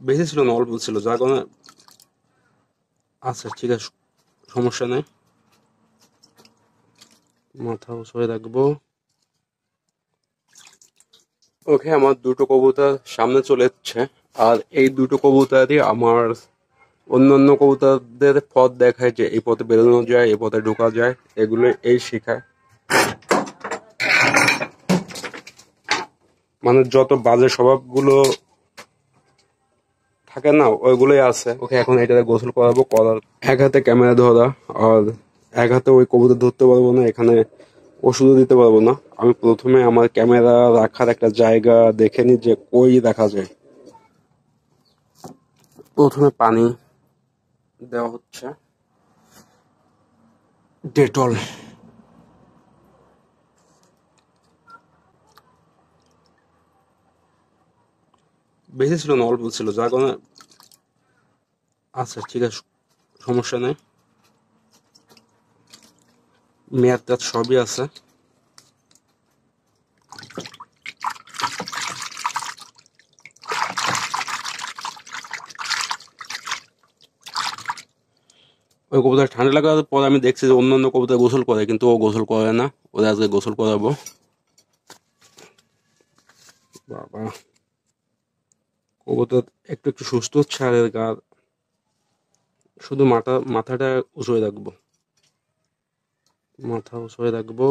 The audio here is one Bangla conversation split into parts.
বেশি ছিল না, অল্প ছিল, যার কারণে আচ্ছা ঠিক আছে, সমস্যা নেই। মাথা উঁচু করে রাখবো। ওকে, আমার দুটো কবুতর সামনে চলে যাচ্ছে। আর এই দুটো কবুতরই আমার অন্যান্য কবুতরদের পথ দেখায়, যে এই পথে বেরোনো যায়, এই পথে ঢোকা যায়, এগুলো এই শেখায়। মানে যত বাজে স্বভাবগুলো থাকে না, ওইগুলোই আছে। ওকে, এখন এটাতে গোসল করাবো। করার এক হাতে ক্যামেরা ধরা, আর এক হাতে ওই কবুতর ধরতে পারবো না, এখানে ওষুধও দিতে পারবো না। আমি প্রথমে আমার ক্যামেরা রাখার একটা জায়গা দেখে নিই যে কই রাখা যায়। প্রথমে পানি দেওয়া হচ্ছে, ডেটল। বেশি ছিল না, অল্প ছিল, যার কারণে আচ্ছা ঠিক আছে, সমস্যা নেই। মেয়াদ টেয়াদ সবই আছে। ওই কবুতর ঠান্ডা লাগার পর আমি দেখছি যে অন্যান্য কবুতর গোসল করে, কিন্তু ও গোসল করে না। ওদের আজকে গোসল করাবো। বাবা, কবুতর একটু একটু সুস্থ হচ্ছে, আর এর গা শুধু মাথাটা উঁচু হয়ে রাখবো। মাথা উঁচু হয়ে রাখবো,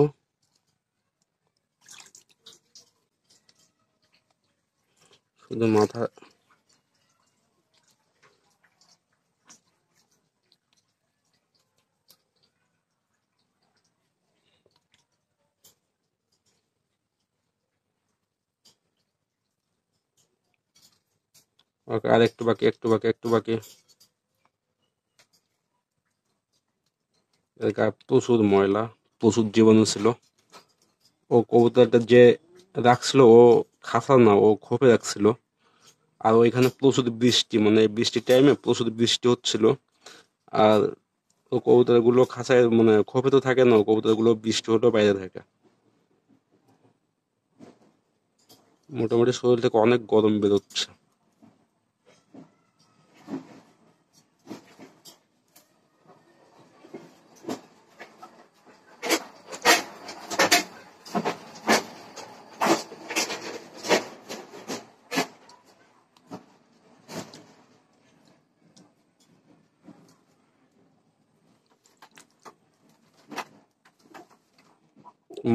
শুধু মাথা। ওকে, আর একটু বাকি, একটু বাকি, একটু বাকি। এর গায়ে প্রচুর ময়লা, প্রচুর জীবাণু ছিল। ও কবুতরটা যে রাখছিল, ও খাঁচা না, ও খোপে রাখছিল। আর ওইখানে প্রচুর বৃষ্টি, মানে বৃষ্টির টাইমে প্রচুর বৃষ্টি হচ্ছিল। আর ও কবুতরগুলো খাঁচায়, মানে খোপে তো থাকে না, ও কবুতরগুলো বৃষ্টি হলেও বাইরে থাকে। মোটামুটি শরীর থেকে অনেক গরম বেরোচ্ছে।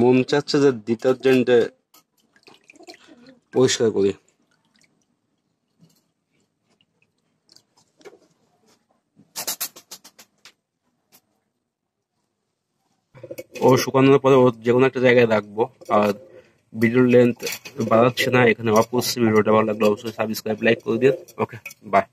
মন চাচ্ছে যে ডিটারজেন্টে পরিষ্কার করি। ও শুকানোর পরে ও যে কোনো একটা জায়গায় রাখবো। আর ভিডিওর লেন্থ বাড়াচ্ছে না, এখানে অফ করছি। ভিডিওটা ভালো লাগলে অবশ্যই সাবস্ক্রাইব, লাইক করে দিন। ওকে, বাই।